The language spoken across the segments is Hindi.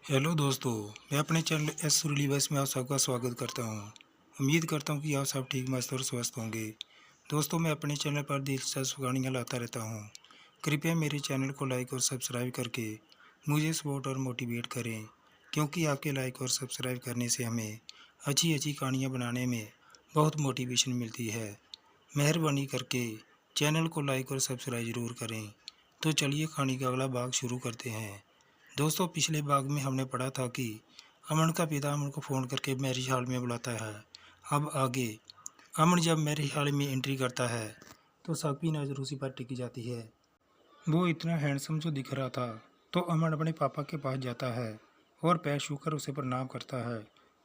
हेलो दोस्तों, मैं अपने चैनल एस सुरीली वॉइस में आप सबका स्वागत करता हूं। उम्मीद करता हूं कि आप सब ठीक मस्त और स्वस्थ होंगे। दोस्तों, मैं अपने चैनल पर दिलचस्प कहानियां लाता रहता हूं। कृपया मेरे चैनल को लाइक और सब्सक्राइब करके मुझे सपोर्ट और मोटिवेट करें, क्योंकि आपके लाइक और सब्सक्राइब करने से हमें अच्छी अच्छी कहानियाँ बनाने में बहुत मोटिवेशन मिलती है। मेहरबानी करके चैनल को लाइक और सब्सक्राइब ज़रूर करें। तो चलिए कहानी का अगला भाग शुरू करते हैं। दोस्तों, पिछले भाग में हमने पढ़ा था कि अमन का पिता अमन को फ़ोन करके मैरिज हॉल में बुलाता है। अब आगे अमन जब मैरिज हॉल में एंट्री करता है तो सबकी नज़र उसी पर टिकी जाती है। वो इतना हैंडसम जो दिख रहा था, तो अमन अपने पापा के पास जाता है और पैर छूकर उसे प्रणाम करता है।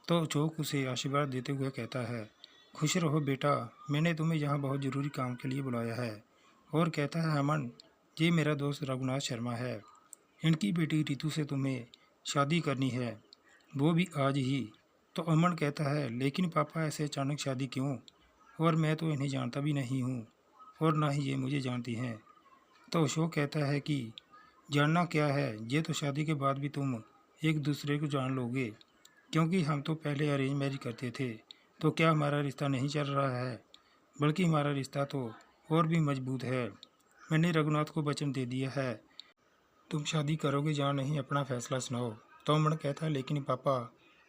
तो अशोक उसे आशीर्वाद देते हुए कहता है, खुश रहो बेटा, मैंने तुम्हें यहाँ बहुत ज़रूरी काम के लिए बुलाया है। और कहता है, अमन, ये मेरा दोस्त रघुनाथ शर्मा है, इनकी बेटी रितु से तुम्हें शादी करनी है, वो भी आज ही। तो अमन कहता है, लेकिन पापा ऐसे अचानक शादी क्यों, और मैं तो इन्हें जानता भी नहीं हूँ और ना ही ये मुझे जानती हैं। तो अशोक कहता है कि जानना क्या है, ये तो शादी के बाद भी तुम एक दूसरे को जान लोगे, क्योंकि हम तो पहले अरेंज मैरिज करते थे। तो क्या हमारा रिश्ता नहीं चल रहा है, बल्कि हमारा रिश्ता तो और भी मजबूत है। मैंने रघुनाथ को वचन दे दिया है, तुम शादी करोगे या नहीं, अपना फैसला सुनाओ। तो अमन कहता है, लेकिन पापा।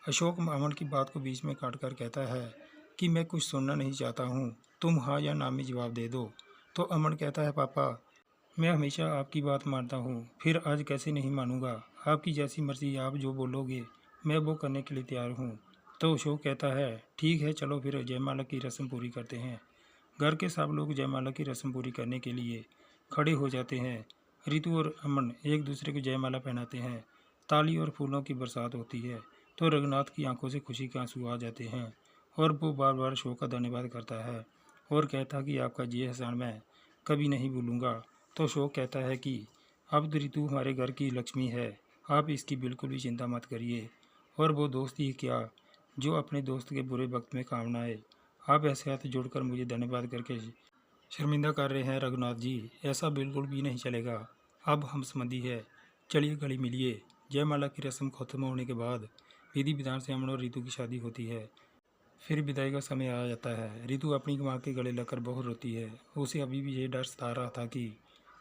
अशोक अमन की बात को बीच में काट कर कहता है कि मैं कुछ सुनना नहीं चाहता हूँ, तुम हाँ या ना में जवाब दे दो। तो अमन कहता है, पापा, मैं हमेशा आपकी बात मानता हूँ, फिर आज कैसे नहीं मानूंगा। आपकी जैसी मर्जी, आप जो बोलोगे मैं वो करने के लिए तैयार हूँ। तो अशोक कहता है, ठीक है, चलो फिर जयमाला की रस्म पूरी करते हैं। घर के सब लोग जयमाला की रस्म पूरी करने के लिए खड़े हो जाते हैं। रितु और अमन एक दूसरे को जयमाला पहनाते हैं। ताली और फूलों की बरसात होती है। तो रघुनाथ की आंखों से खुशी के आंसू आ जाते हैं और वो बार बार अशोक का धन्यवाद करता है और कहता है कि आपका ये एहसान मैं कभी नहीं भूलूंगा। तो अशोक कहता है कि अब तो रितु हमारे घर की लक्ष्मी है, आप इसकी बिल्कुल भी चिंता मत करिए। और वो दोस्त ही क्या, जो अपने दोस्त के बुरे वक्त में काम ना आए। आप ऐसे हाथ जोड़कर मुझे धन्यवाद करके शर्मिंदा कर रहे हैं रघुनाथ जी, ऐसा बिल्कुल भी नहीं चलेगा। अब हम संबंधी है, चलिए गले मिलिए। जयमाला की रस्म खत्म होने के बाद विधि विधान से अमन और रितु की शादी होती है। फिर विदाई का समय आ जाता है। रितु अपनी माँ के गले लगकर बहुत रोती है। उसे अभी भी ये डर सता रहा था कि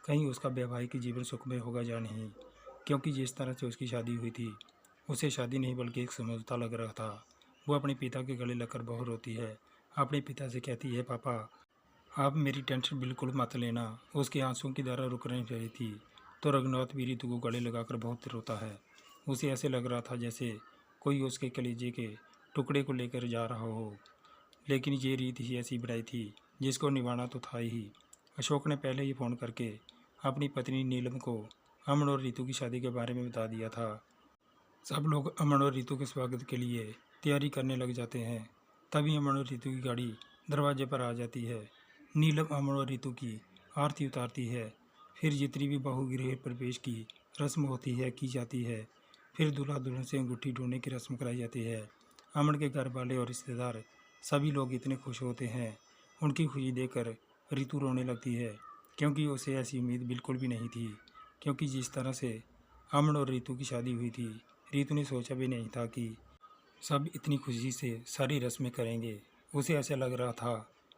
कहीं उसका वैवाहिक जीवन सुखमय होगा या नहीं, क्योंकि जिस तरह से उसकी शादी हुई थी उसे शादी नहीं बल्कि एक समझौता लग रहा था। वो अपने पिता के गले लगकर बहुत रोती है। अपने पिता से कहती है, पापा, आप मेरी टेंशन बिल्कुल मत लेना। उसके आंसुओं की धारा रुक नहीं रही थी। तो रघुनाथ भी रितु को गले लगाकर बहुत रोता है। उसे ऐसे लग रहा था जैसे कोई उसके कलेजे के टुकड़े को लेकर जा रहा हो। लेकिन ये रीत ही ऐसी बढ़ाई थी जिसको निभाना तो था ही। अशोक ने पहले ही फ़ोन करके अपनी पत्नी नीलम को अमन और रितु की शादी के बारे में बता दिया था। सब लोग अमन और रितु के स्वागत के लिए तैयारी करने लग जाते हैं। तभी अमन और रितु की गाड़ी दरवाजे पर आ जाती है। नीलम अमन और रितु की आरती उतारती है। फिर जितनी भी बहुगृह प्रवेश की रस्म होती है की जाती है। फिर दूल्हा दुल्हन से अंगूठी ढूंढने की रस्म कराई जाती है। अमन के घर वाले और रिश्तेदार सभी लोग इतने खुश होते हैं। उनकी खुशी देखकर रितु रोने लगती है, क्योंकि उसे ऐसी उम्मीद बिल्कुल भी नहीं थी। क्योंकि जिस तरह से अमन और रितु की शादी हुई थी, रितु ने सोचा भी नहीं था कि सब इतनी खुशी से सारी रस्में करेंगे। उसे ऐसा लग रहा था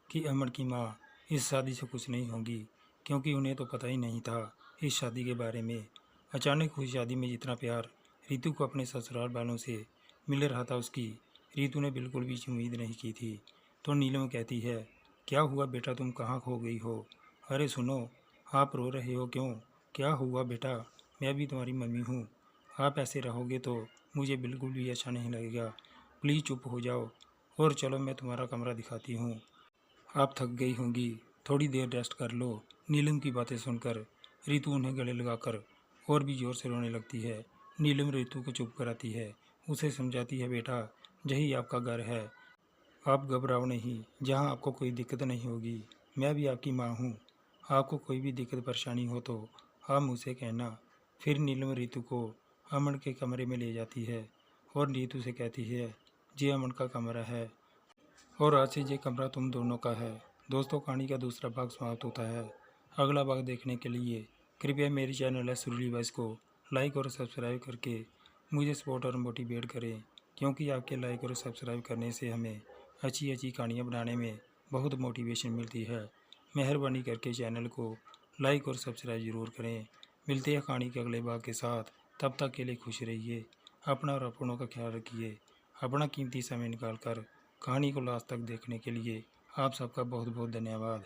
कि अमन की माँ इस शादी से खुश नहीं होंगी, क्योंकि उन्हें तो पता ही नहीं था इस शादी के बारे में। अचानक हुई शादी में जितना प्यार रितु को अपने ससुराल वालों से मिल रहा था, उसकी रितु ने बिल्कुल भी उम्मीद नहीं की थी। तो नीलम कहती है, क्या हुआ बेटा, तुम कहाँ खो गई हो? अरे सुनो, आप रो रहे हो क्यों? क्या हुआ बेटा, मैं भी तुम्हारी मम्मी हूँ। आप ऐसे रहोगे तो मुझे बिल्कुल भी अच्छा नहीं लगेगा। प्लीज़ चुप हो जाओ और चलो मैं तुम्हारा कमरा दिखाती हूँ। आप थक गई होंगी, थोड़ी देर रेस्ट कर लो। नीलम की बातें सुनकर रितु उन्हें गले लगाकर और भी ज़ोर से रोने लगती है। नीलम रितु को चुप कराती है, उसे समझाती है, बेटा, यही आपका घर है, आप घबराओ नहीं, जहाँ आपको कोई दिक्कत नहीं होगी। मैं भी आपकी माँ हूँ, आपको कोई भी दिक्कत परेशानी हो तो आप मुझसे कहना। फिर नीलम रितु को अमन के कमरे में ले जाती है और नीतू से कहती है, ये अमन का कमरा है और आज से ये कमरा तुम दोनों का है। दोस्तों, कहानी का दूसरा भाग समाप्त होता है। अगला भाग देखने के लिए कृपया मेरे चैनल है सुरीली वॉइस को लाइक और सब्सक्राइब करके मुझे सपोर्ट और मोटिवेट करें, क्योंकि आपके लाइक और सब्सक्राइब करने से हमें अच्छी अच्छी कहानियाँ बनाने में बहुत मोटिवेशन मिलती है। मेहरबानी करके चैनल को लाइक और सब्सक्राइब ज़रूर करें। मिलते हैं कहानी के अगले भाग के साथ। तब तक के लिए खुश रहिए, अपना और अपनों का ख्याल रखिए। अपना कीमती समय निकाल कर कहानी को लास्ट तक देखने के लिए आप सबका बहुत बहुत धन्यवाद।